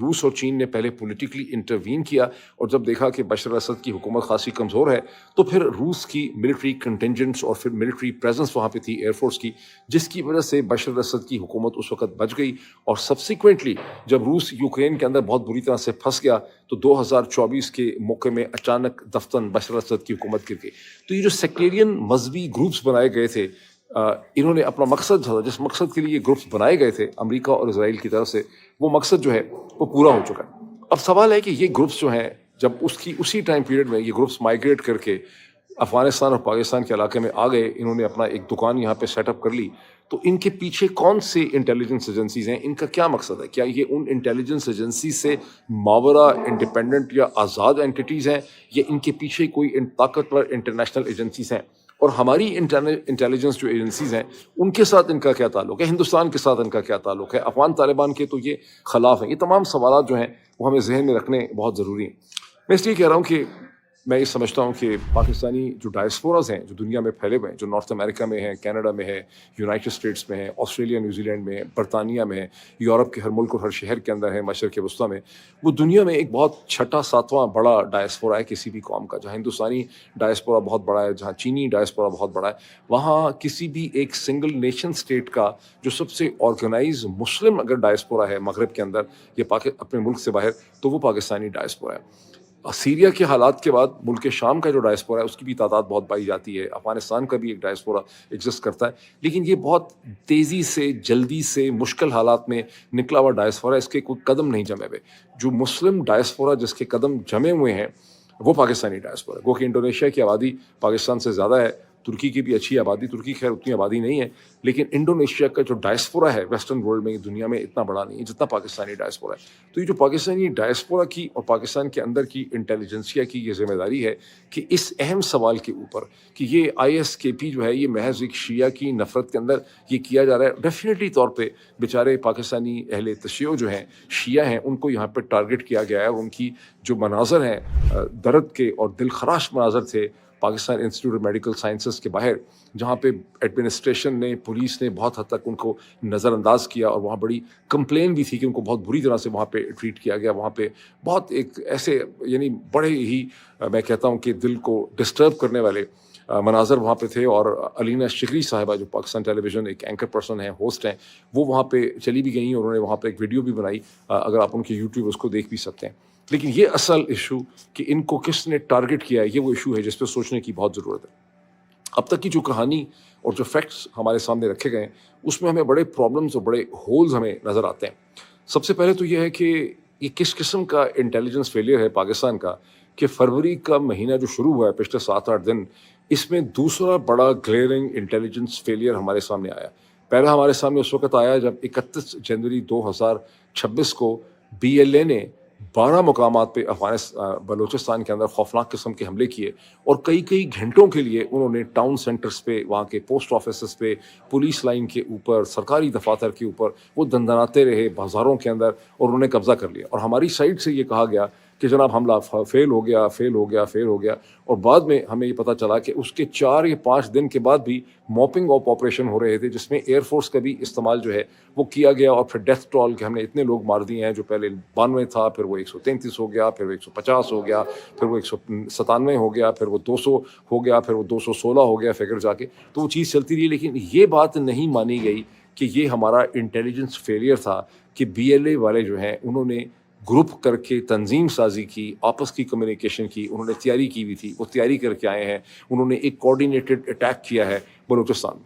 روس اور چین نے پہلے پولیٹیکلی انٹروین کیا، اور جب دیکھا کہ بشر الاسد کی حکومت خاصی کمزور ہے تو پھر روس کی ملٹری کنٹینجنٹس اور پھر ملٹری پریزنس وہاں پہ تھی ایئر فورس کی، جس کی وجہ سے بشر الاسد کی حکومت اس وقت بچ گئی. اور سبسیکوینٹلی جب روس یوکرین کے اندر بہت بری طرح سے پھنس گیا تو 2024 کے موقع میں اچانک دفتن بشر الاسد کی حکومت گر گئی. تو یہ جو سیکٹیرین مذہبی گروپس بنائے گئے تھے، انہوں نے اپنا مقصد جو تھا، جس مقصد کے لیے یہ گروپس بنائے گئے تھے امریکہ اور اسرائیل کی طرف سے، وہ مقصد جو ہے وہ پورا ہو چکا ہے. اب سوال ہے کہ یہ گروپس جو ہیں، جب اسی ٹائم پیریڈ میں یہ گروپس مائیگریٹ کر کے افغانستان اور پاکستان کے علاقے میں آ گئے، انہوں نے اپنا ایک دکان یہاں پہ سیٹ اپ کر لی، تو ان کے پیچھے کون سے انٹیلیجنس ایجنسیز ہیں؟ ان کا کیا مقصد ہے؟ کیا یہ ان انٹیلیجنس ایجنسی سے ماورا انڈیپینڈنٹ یا آزاد اینٹیٹیز ہیں، یا ان کے پیچھے کوئی طاقتور انٹرنیشنل ایجنسیز ہیں؟ اور ہماری انٹیلیجنس جو ایجنسیز ہیں ان کے ساتھ ان کا کیا تعلق ہے؟ ہندوستان کے ساتھ ان کا کیا تعلق ہے؟ افغان طالبان کے تو یہ خلاف ہیں. یہ تمام سوالات جو ہیں وہ ہمیں ذہن میں رکھنے بہت ضروری ہیں. میں اس لیے کہہ رہا ہوں کہ میں یہ سمجھتا ہوں کہ پاکستانی جو ڈائسپوراز ہیں جو دنیا میں پھیلے ہوئے ہیں، جو نارتھ امریکہ میں ہیں، کینیڈا میں ہے، یونائٹڈ اسٹیٹس میں ہے، آسٹریلیا نیوزی لینڈ میں ہے، برطانیہ میں ہے، یورپ کے ہر ملک اور ہر شہر کے اندر ہے، مشرق وسطیٰ میں، وہ دنیا میں ایک بہت چھٹا ساتواں بڑا ڈائسپورا ہے کسی بھی قوم کا. جہاں ہندوستانی ڈائسپورا بہت بڑا ہے، جہاں چینی ڈائسپورا بہت بڑا ہے، وہاں کسی بھی ایک سنگل نیشن اسٹیٹ کا جو سب سے آرگنائز مسلم اگر ڈائسپورا ہے مغرب کے اندر یا اپنے ملک سے باہر، تو وہ پاکستانی ڈائسپورا ہے. سیریا کے حالات کے بعد ملک شام کا جو ڈائسپورا ہے اس کی بھی تعداد بہت پائی جاتی ہے. افغانستان کا بھی ایک ڈائسپورا ایگزسٹ کرتا ہے، لیکن یہ بہت تیزی سے، جلدی سے، مشکل حالات میں نکلا ہوا ڈائسپورا ہے. اس کے کوئی قدم نہیں جمے ہوئے. جو مسلم ڈائسپورا جس کے قدم جمے ہوئے ہیں وہ پاکستانی ڈائسپورا ہے. گو کہ انڈونیشیا کی آبادی پاکستان سے زیادہ ہے، ترکی کی بھی اچھی آبادی، ترکی خیر اتنی آبادی نہیں ہے، لیکن انڈونیشیا کا جو ڈائسپورا ہے ویسٹرن ورلڈ میں، دنیا میں اتنا بڑا نہیں ہے جتنا پاکستانی ڈائسپورا ہے. تو یہ جو پاکستانی ڈائسپورا کی اور پاکستان کے اندر کی انٹیلیجنسیا کی یہ ذمہ داری ہے کہ اس اہم سوال کے اوپر کہ یہ ISKP جو ہے یہ محض ایک شیعہ کی نفرت کے اندر یہ کیا جا رہا ہے. ڈیفینیٹلی طور پہ بیچارے پاکستانی اہل تشیع جو ہیں، شیعہ ہیں، ان کو یہاں پہ ٹارگٹ کیا گیا ہے، اور ان کی جو مناظر ہیں درد کے اور دل خراش مناظر تھے Pakistan institute of medical sciences کے باہر، جہاں پہ ایڈمنسٹریشن نے، پولیس نے بہت حد تک ان کو نظر انداز کیا، اور وہاں بڑی کمپلین بھی تھی کہ ان کو بہت بری طرح سے وہاں پہ ٹریٹ کیا گیا. وہاں پہ بہت ایک ایسے یعنی بڑے ہی میں کہتا ہوں کہ دل کو ڈسٹرب کرنے والے مناظر وہاں پہ تھے. اور علینا شکری صاحبہ جو پاکستان ٹیلی ویژن ایک اینکر پرسن ہیں، ہوسٹ ہیں، وہ وہاں پہ چلی بھی گئیں، اور انہوں نے وہاں پہ ایک ویڈیو بھی بنائی، اگر آپ ان کے یوٹیوب اس کو دیکھ بھی سکتے ہیں. لیکن یہ اصل ایشو کہ ان کو کس نے ٹارگٹ کیا ہے، یہ وہ ایشو ہے جس پہ سوچنے کی بہت ضرورت ہے. اب تک کی جو کہانی اور جو فیکٹس ہمارے سامنے رکھے گئے ہیں اس میں ہمیں بڑے پرابلمز اور بڑے ہولز ہمیں نظر آتے ہیں. سب سے پہلے تو یہ ہے کہ یہ کس قسم کا انٹیلیجنس فیلئر ہے پاکستان کا کہ فروری کا مہینہ جو شروع ہوا ہے پچھلے 7-8 دن، اس میں دوسرا بڑا گلیئرنگ انٹیلیجنس فیلئر ہمارے سامنے آیا. پہلا ہمارے سامنے اس وقت آیا جب 31 جنوری 2026 کو BLA نے 12 مقامات پہ بلوچستان کے اندر خوفناک قسم کے حملے کیے، اور کئی گھنٹوں کے لیے انہوں نے ٹاؤن سینٹرز پہ، وہاں کے پوسٹ آفیسز پہ، پولیس لائن کے اوپر، سرکاری دفاتر کے اوپر وہ دندناتے رہے، بازاروں کے اندر، اور انہوں نے قبضہ کر لیا. اور ہماری سائڈ سے یہ کہا گیا کہ جناب حملہ فیل ہو گیا. اور بعد میں ہمیں یہ پتہ چلا کہ اس کے 4 یا 5 دن کے بعد بھی موپنگ آف آپریشن ہو رہے تھے، جس میں ایئر فورس کا بھی استعمال جو ہے وہ کیا گیا. اور پھر ڈیتھ ٹول کہ ہم نے اتنے لوگ مار دیے ہیں، جو پہلے 92 تھا، پھر وہ 133 ہو گیا، پھر وہ 150 ہو گیا، پھر وہ 197 ہو گیا، پھر وہ 200 ہو گیا، پھر وہ 216 ہو گیا فگر جا کے. تو وہ چیز چلتی رہی، لیکن یہ بات نہیں مانی گئی کہ یہ ہمارا انٹیلیجنس فیلئر تھا کہ BLA والے جو ہیں انہوں نے گروپ کر کے تنظیم سازی کی، آپس کی کمیونیکیشن کی، انہوں نے تیاری کی ہوئی تھی، وہ تیاری کر کے آئے ہیں، انہوں نے ایک کوآرڈینیٹڈ اٹیک کیا ہے بلوچستان میں.